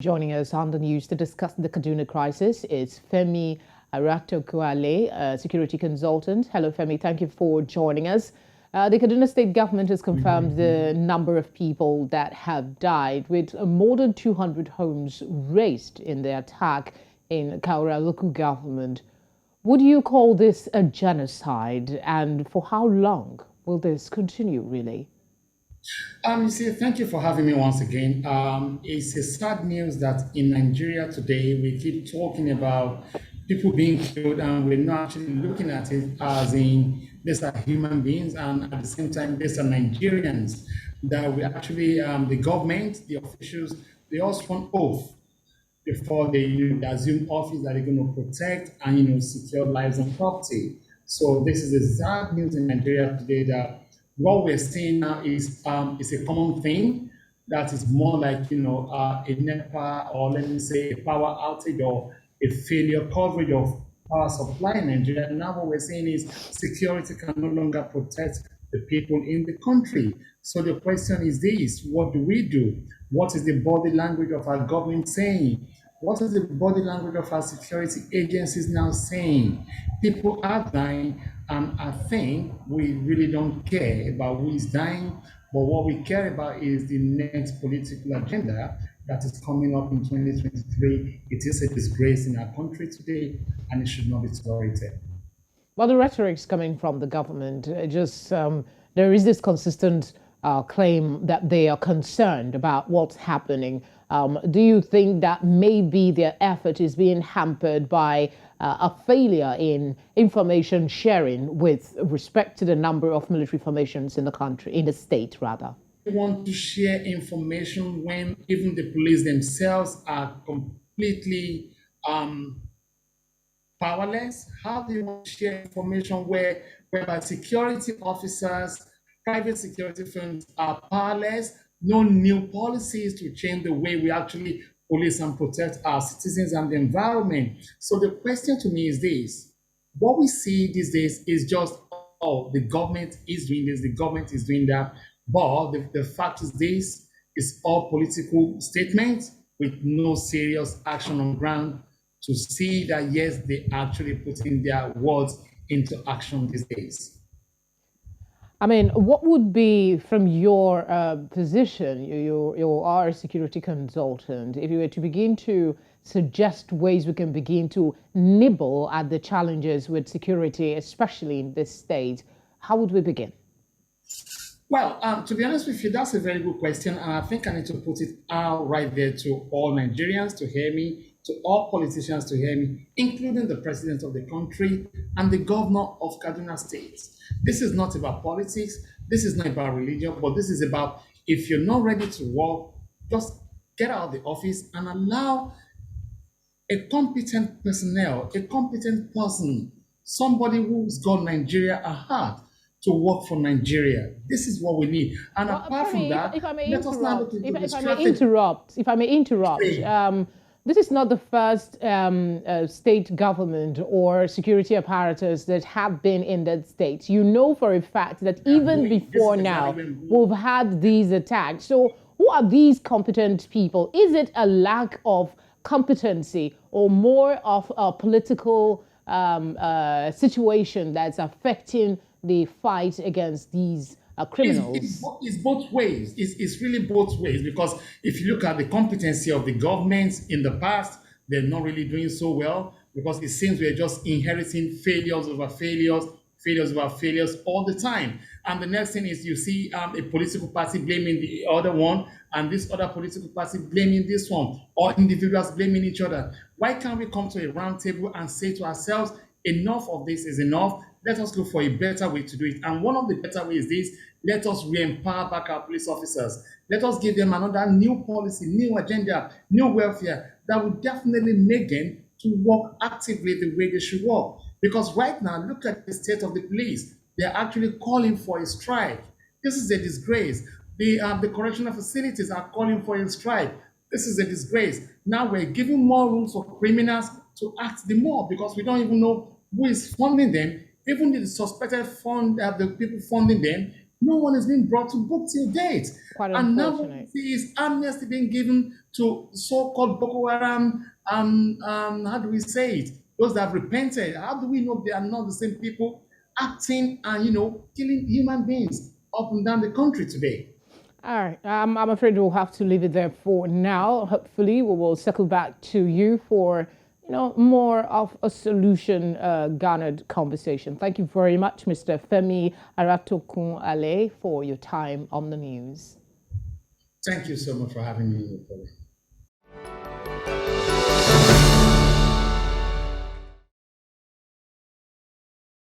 Joining us on the news to discuss the Kaduna crisis is Femi Aratokun-Ale, a security consultant. Hello, Femi. Thank you for joining us. The Kaduna state government has confirmed the number of people that have died, with more than 200 homes razed in the attack in Kaura local government. Would you call this a genocide, and for how long will this continue, really? Thank you for having me once again. It's a sad news that in Nigeria today we keep talking about people being killed, and we're not actually looking at it as in these are human beings, and at the same time these are Nigerians that we actually the government, the officials, they all sworn oath before they assume office that they're going to protect and secure lives and property. So this is the sad news in Nigeria today that what we're seeing now is a common thing that is more like a NEPA, or let me say a power outage or a failure coverage of power supply in Nigeria. Now what we're seeing is security can no longer protect the people in the country. So the question is this: what do we do? What is the body language of our government saying? What is the body language of our security agencies now saying? People are dying, and I think we really don't care about who is dying, but what we care about is the next political agenda that is coming up in 2023. It is a disgrace in our country today, and it should not be tolerated. Well, the rhetoric's coming from the government. There is this consistent claim that they are concerned about what's happening. Do you think that maybe their effort is being hampered by a failure in information sharing with respect to the number of military formations in the country, in the state rather? They want to share information when even the police themselves are completely powerless? How do you want to share information whereby security officers, private security firms are powerless? No new policies to change the way we actually police and protect our citizens and the environment. So the question to me is this: what we see these days is just, oh, the government is doing this, the government is doing that. But the fact is this is all political statements with no serious action on ground to see that yes, they actually putting their words into action these days. I mean, what would be, from your position, you are a security consultant, if you were to begin to suggest ways we can begin to nibble at the challenges with security, especially in this state, how would we begin? Well, to be honest with you, that's a very good question. And I think I need to put it out right there to all Nigerians to hear me, to all politicians to hear me, including the president of the country and the governor of Kaduna State. This is not about politics. This is not about religion, but this is about, if you're not ready to work, just get out of the office and allow a competent personnel, a competent person, somebody who's got Nigeria at heart to work for Nigeria. This is what we need. And Well, apart from Femi, that, if I may let us now look interrupt, into the if I may strategy. interrupt, if I may interrupt, this is not the first state government or security apparatus that have been in that state. You know for a fact that even before now, we've had these attacks. So who are these competent people? Is it a lack of competency or more of a political situation that's affecting the fight against these criminals? It's both ways. It's really both ways, because if you look at the competency of the governments in the past, they're not really doing so well, because it seems we're just inheriting failures over failures, failures over failures all the time. And the next thing is you see a political party blaming the other one, and this other political party blaming this one, or individuals blaming each other. Why can't we come to a round table and say to ourselves, enough of this is enough? Let us look for a better way to do it. And one of the better ways is this: let us re-empower back our police officers. Let us give them another new policy, new agenda, new welfare that will definitely make them to work actively the way they should work. Because right now, look at the state of the police. They're actually calling for a strike. This is a disgrace. The correctional facilities are calling for a strike. This is a disgrace. Now we're giving more room for criminals to act the more, because we don't even know who is funding them. Even the suspected fund, the people funding them, No one is being brought to book till date. Quite And now what we unfortunate. see is amnesty being given to so-called Boko Haram, how do we say it? Those that have repented. How do we know they are not the same people acting and, killing human beings up and down the country today? All right, I'm afraid we'll have to leave it there for now. Hopefully, we will circle back to you for more of a solution garnered conversation. Thank you very much, Mr. Femi Aratokun-Ale, for your time on the news. Thank you so much for having me.